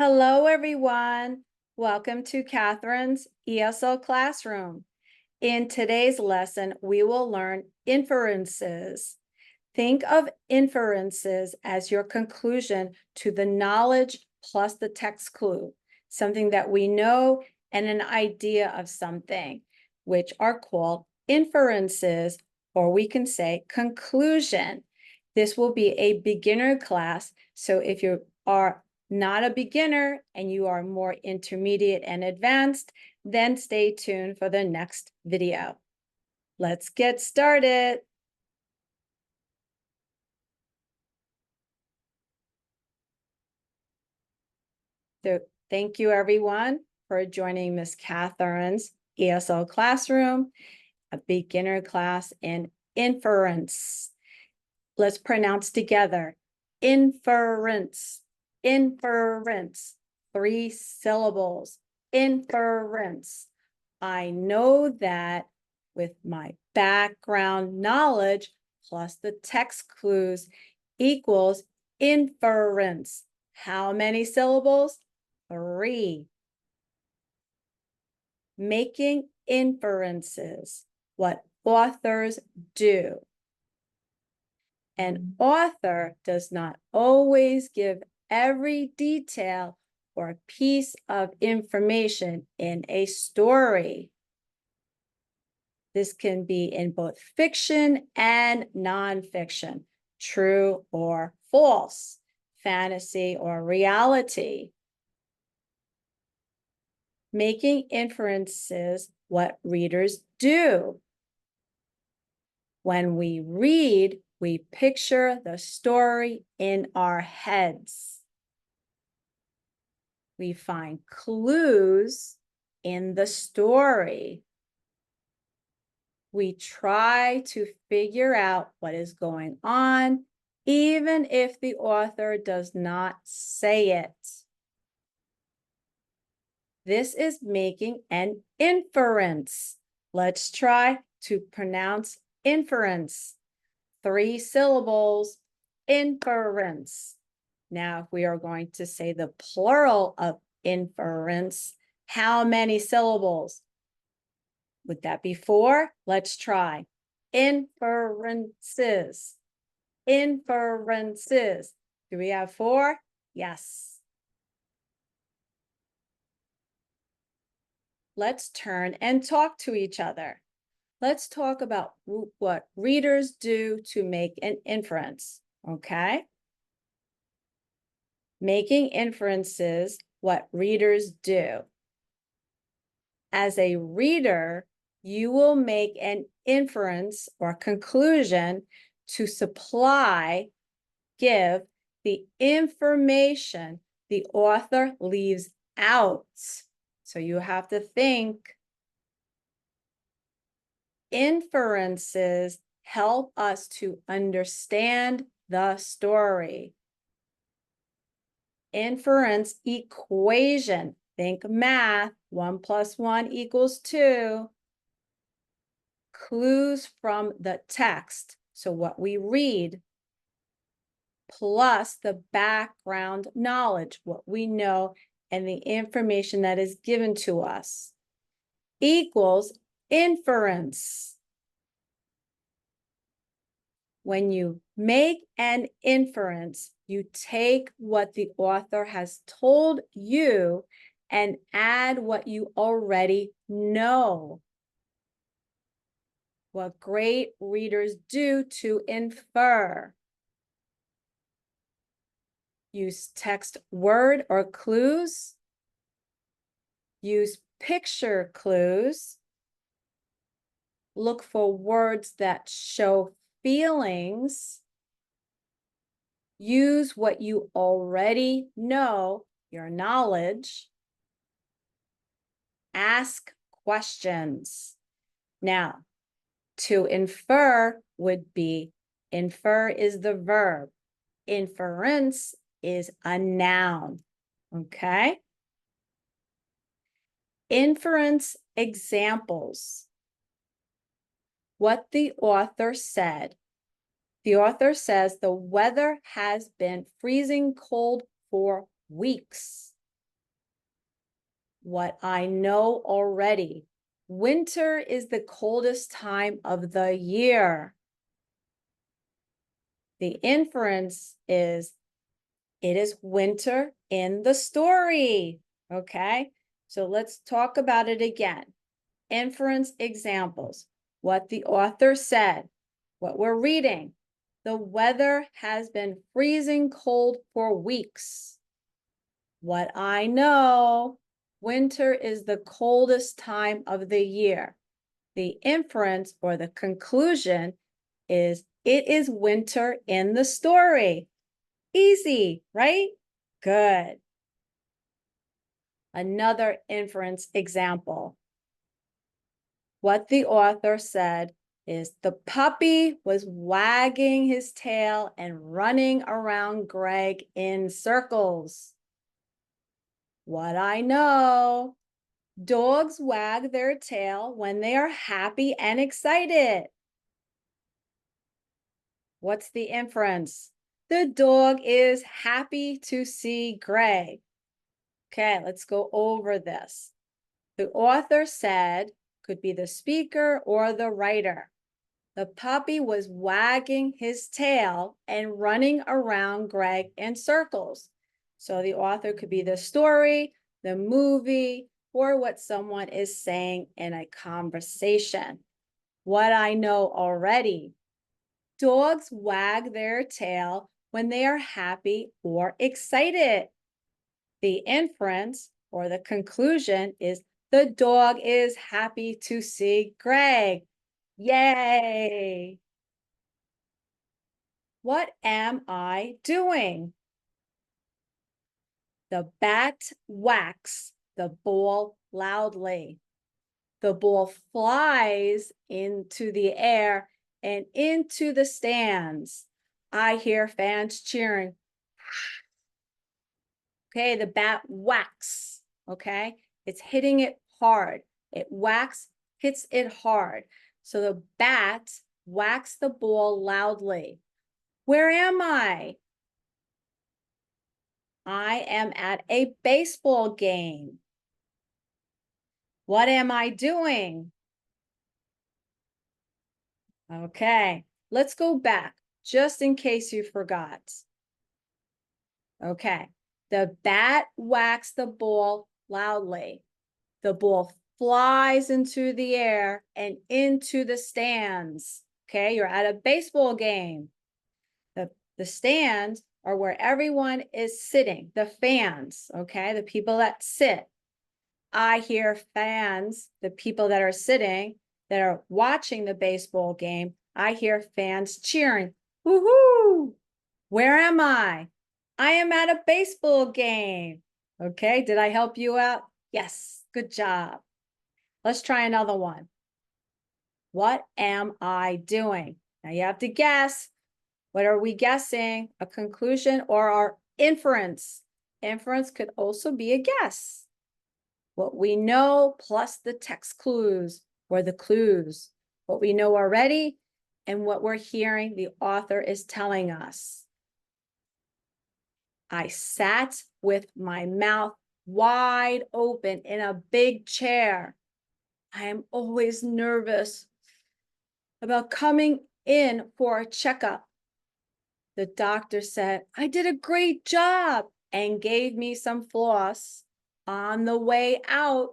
Hello, everyone. Welcome to Catherine's ESL classroom. In today's lesson, we will learn inferences. Think of inferences as your conclusion to the knowledge plus the text clue, something that we know and an idea of something, which are called inferences, or we can say conclusion. This will be a beginner class, so if you are not a beginner and you are more intermediate and advanced, then stay tuned for the next video. Let's get started. So thank you everyone for joining Miss Catherine's ESL classroom, a beginner class in inference. Let's pronounce together, inference, inference, 3 syllables, inference. I know that with my background knowledge plus the text clues equals inference. How many syllables? 3. Making inferences, what authors do. An author does not always give every detail or piece of information in a story. This can be in both fiction and nonfiction, true or false, fantasy or reality. Making inferences what readers do. When we read, we picture the story in our heads. We find clues in the story. We try to figure out what is going on, even if the author does not say it. This is making an inference. Let's try to pronounce inference. 3 syllables, inference. Now, if we are going to say the plural of inference, how many syllables? Would that be 4? Let's try. Inferences. Inferences. Do we have 4? Yes. Let's turn and talk to each other. Let's talk about what readers do to make an inference, okay? Making inferences, what readers do. As a reader, you will make an inference or conclusion to give the information the author leaves out. So you have to think. Inferences help us to understand the story. Inference equation. Think math. 1 + 1 = 2. Clues from the text. So what we read, plus the background knowledge, what we know, and the information that is given to us, equals inference. When you make an inference, you take what the author has told you and add what you already know. What great readers do to infer. Use text word or clues. Use picture clues. Look for words that show feelings. Use what you already know, your knowledge. Ask questions. Now, to infer would be, infer is the verb. Inference is a noun, okay? Inference examples. What the author said. The author says the weather has been freezing cold for weeks. What I know already. Winter is the coldest time of the year. The inference is it is winter in the story. Okay, so let's talk about it again. Inference examples. What the author said, what we're reading. The weather has been freezing cold for weeks. What I know, winter is the coldest time of the year. The inference or the conclusion is it is winter in the story. Easy, right? Good. Another inference example. What the author said is the puppy was wagging his tail and running around Greg in circles. What I know, dogs wag their tail when they are happy and excited. What's the inference? The dog is happy to see Greg. Okay, let's go over this. The author said, could be the speaker or the writer. The puppy was wagging his tail and running around Greg in circles. So the author could be the story, the movie, or what someone is saying in a conversation. What I know already. Dogs wag their tail when they are happy or excited. The inference or the conclusion is the dog is happy to see Greg. Yay! What am I doing? The bat whacks the ball loudly. The ball flies into the air and into the stands. I hear fans cheering. Okay, the bat whacks. Okay, it's hitting it hard. It whacks, hits it hard. So the bat whacks the ball loudly. Where am I? I am at a baseball game. What am I doing? Okay, let's go back just in case you forgot. Okay, the bat whacks the ball loudly. The ball flies into the air and into the stands. Okay, you're at a baseball game. The stands are where everyone is sitting, the fans, okay, the people that sit. I hear fans, the people that are sitting, that are watching the baseball game. I hear fans cheering. Woohoo! Where am I? I am at a baseball game. Okay, did I help you out? Yes, good job. Let's try another one. What am I doing? Now you have to guess. What are we guessing? A conclusion or our inference? Inference could also be a guess. What we know plus the text clues or the clues. What we know already and what we're hearing the author is telling us. I sat with my mouth wide open in a big chair. I am always nervous about coming in for a checkup. The doctor said, I did a great job and gave me some floss on the way out.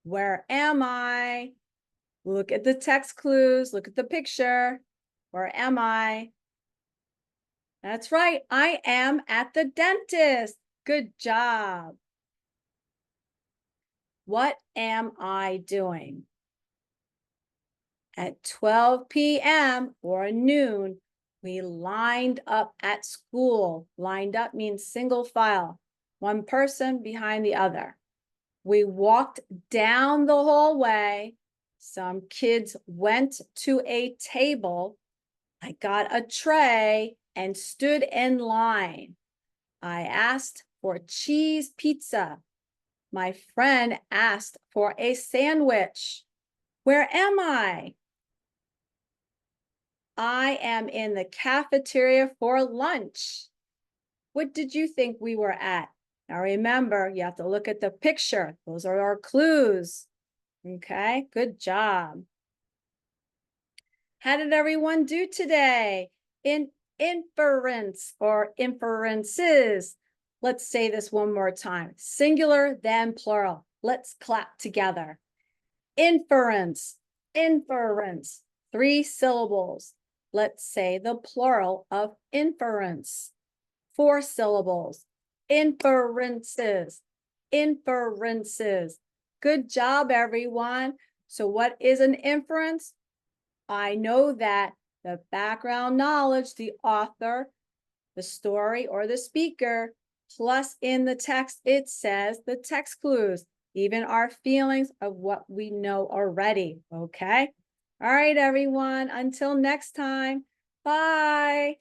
Where am I? Look at the text clues. Look at the picture. Where am I? That's right. I am at the dentist. Good job. What am I doing? At 12 p.m. or noon, we lined up at school. Lined up means single file, one person behind the other. We walked down the hallway. Some kids went to a table. I got a tray and stood in line. I asked for cheese pizza. My friend asked for a sandwich. Where am I? I am in the cafeteria for lunch. What did you think we were at? Now remember, you have to look at the picture. Those are our clues. Okay, good job. How did everyone do today in inference or inferences? Let's say this one more time. Singular, then plural. Let's clap together. Inference, inference, 3 syllables. Let's say the plural of inference. 4 syllables. Inferences, inferences. Good job, everyone. So what is an inference? I know that the background knowledge, the author, the story, or the speaker, plus in the text, it says the text clues, even our feelings of what we know already, okay? All right, everyone, until next time, bye.